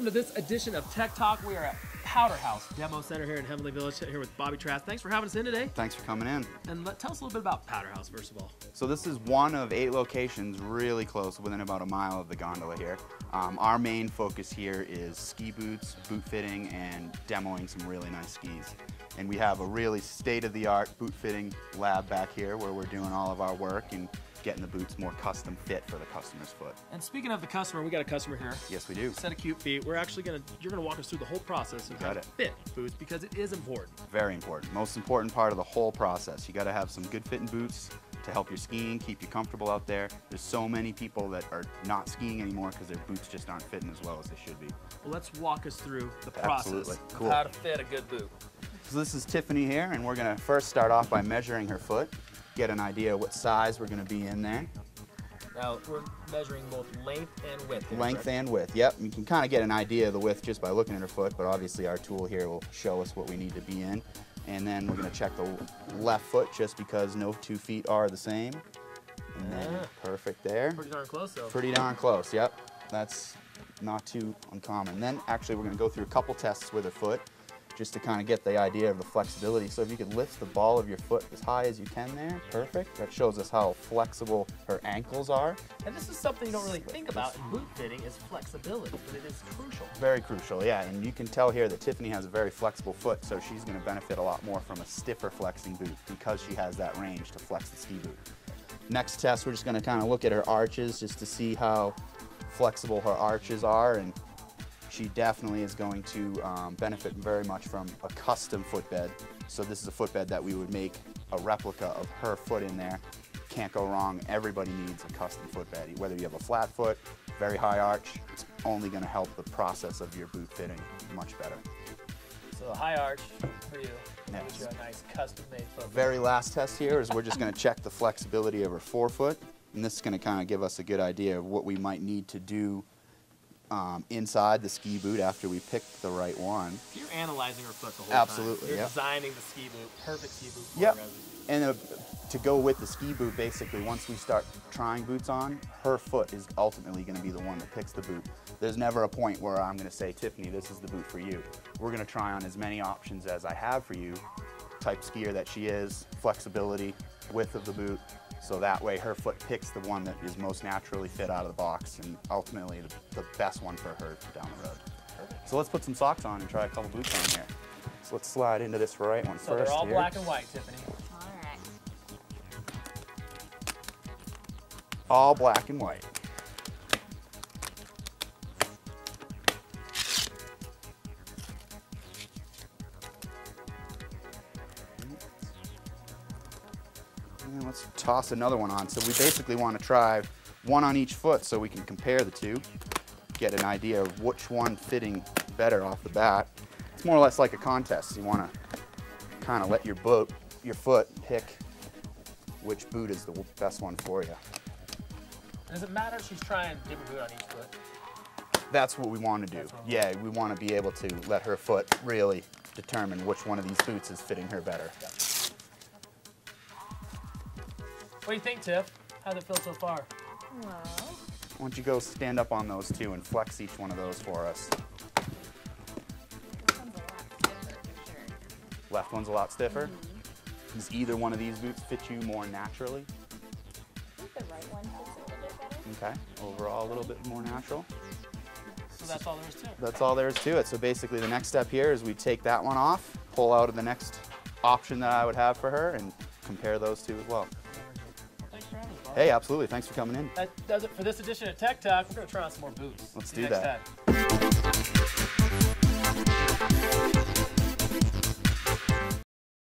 welcome to this edition of Tech Talk. We are at Powder House Demo Center here in Heavenly Village, here with Bobby Trask. Thanks for having us in today. Thanks for coming in. And tell us a little bit about Powder House, first of all. So this is one of 8 locations really close, within about a mile of the gondola here. Our main focus here is ski boots, boot fitting, and demoing some really nice skis. And we have a really state-of-the-art boot fitting lab back here where we're doing all of our work and getting the boots more custom fit for the customer's foot. And speaking of the customer, we got a customer here. Yes, we do. Set of cute feet. You're gonna walk us through the whole process of how to fit boots, because it is important. Very important. Most important part of the whole process. You gotta have some good fitting boots to help your skiing, keep you comfortable out there. There's so many people that are not skiing anymore because their boots just aren't fitting as well as they should be. Well, let's walk us through the process of cool. how to fit a good boot. So this is Tiffany here, and we're gonna first start off by measuring her foot, get an idea of what size we're gonna be in there. Now, we're measuring both length and width here, Length correct? and width, yep. You can kind of get an idea of the width just by looking at her foot, but obviously our tool here will show us what we need to be in. And then we're gonna check the left foot just because no 2 feet are the same. And then perfect there. Pretty darn close though. Pretty darn close, yep. That's not too uncommon. Then actually we're gonna go through a couple tests with her foot just to kind of get the idea of the flexibility. So if you could lift the ball of your foot as high as you can there, perfect. That shows us how flexible her ankles are. And this is something you don't really think about in boot fitting, is flexibility, but it is crucial. Very crucial, yeah. And you can tell here that Tiffany has a very flexible foot, so she's gonna benefit a lot more from a stiffer flexing boot because she has that range to flex the ski boot. Next test, we're just gonna kind of look at her arches just to see how flexible her arches are, and she definitely is going to benefit very much from a custom footbed. So this is a footbed that we would make a replica of her foot in there. Can't go wrong. Everybody needs a custom footbed. Whether you have a flat foot, very high arch, it's only going to help the process of your boot fitting much better. So a high arch for you, Yes. gives you a nice custom-made foot. Very last test here is we're just going to check the flexibility of her forefoot, and this is going to kind of give us a good idea of what we might need to do inside the ski boot after we pick the right one. You're analyzing her foot the whole Absolutely, time. You're yeah. designing the ski boot, perfect ski boot for Yep. her. And to go with the ski boot, basically, once we start trying boots on, her foot is ultimately going to be the one that picks the boot. There's never a point where I'm going to say, Tiffany, this is the boot for you. We're going to try on as many options as I have for you, type skier that she is, flexibility, width of the boot, so that way her foot picks the one that is most naturally fit out of the box and ultimately the best one for her down the road. So let's put some socks on and try a couple boots on here. So let's slide into this right one first. So they're all here. black and white, Tiffany. All black and white. And let's toss another one on. So we basically want to try one on each foot so we can compare the two, get an idea of which one fitting better off the bat. It's more or less like a contest. You want to kind of let your foot pick which boot is the best one for you. Does it matter if she's trying a different boot on each foot? That's what we want to do. Yeah, we want to be able to let her foot really determine which one of these boots is fitting her better. Yep. What do you think, Tiff? How'd it feel so far? Well, Why don't you go stand up on those two and flex each one of those for us. this one's a lot stiffer for sure. Left one's a lot stiffer. Does either one of these boots fit you more naturally? I think the right one fits a little bit better. Okay, overall a little bit more natural. So that's all there is to it. That's all there is to it. So basically the next step here is we take that one off, pull out of the next option that I would have for her, and compare those two as well. Thanks for having us, Bob. Hey, absolutely. Thanks for coming in. That does it for this edition of Tech Talk. We're going to try on some more boots. Let's See you do next that. time.